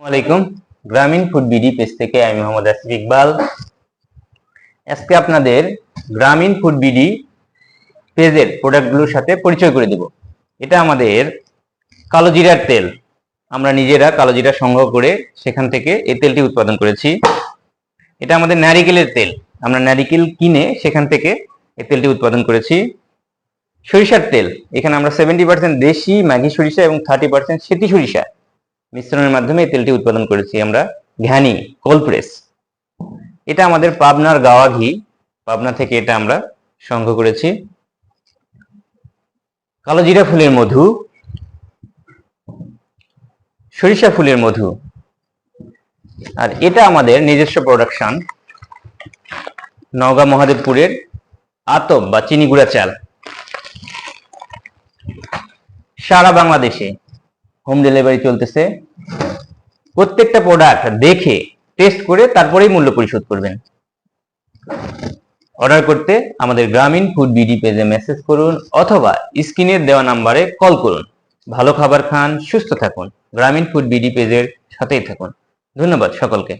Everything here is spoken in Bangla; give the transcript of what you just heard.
আসসালামাইকুম। গ্রামীণ ফুড বিডি পেজ থেকে আমি মোহাম্মদ আসিফ ইকবাল। আজকে আপনাদের গ্রামীণ ফুড বিডি পেজের প্রোডাক্টগুলোর সাথে পরিচয় করে দেব। এটা আমাদের কালো জিরার তেল। আমরা নিজেরা কালো জিরা সংগ্রহ করে সেখান থেকে এই তেলটি উৎপাদন করেছি। এটা আমাদের নারিকেলের তেল। আমরা নারিকেল কিনে সেখান থেকে এই তেলটি উৎপাদন করেছি। সরিষার তেল, এখানে আমরা 70% দেশি মাঘি সরিষা এবং 30% সেতি সরিষা মিশ্রণের মাধ্যমে এই তেলটি উৎপাদন করেছি আমরা। ঘানি কোল্ড প্রেস, এটা আমাদের পাবনার গাওয়া ঘি, পাবনা থেকে এটা আমরা সংগ্রহ করেছি। কালো জিরা ফুলের মধু, সরিষা ফুলের মধু, আর এটা আমাদের নিজস্ব প্রোডাকশন, নওগাঁ মহাদেবপুরের আতপ বা চিনি গুঁড়া চাল। সারা বাংলাদেশে হোম ডেলিভারি চলতেছে। প্রত্যেকটা প্রোডাক্ট দেখে টেস্ট করে তারপরেই মূল্য পরিশোধ করবেন। অর্ডার করতে আমাদের গ্রামীণ ফুড বিডি পেজে মেসেজ করুন অথবা স্ক্রিনে দেওয়া নাম্বারে কল করুন। ভালো খাবার খান, সুস্থ থাকুন। গ্রামীণ ফুড বিডি পেজের সাথেই থাকুন। ধন্যবাদ সকলকে।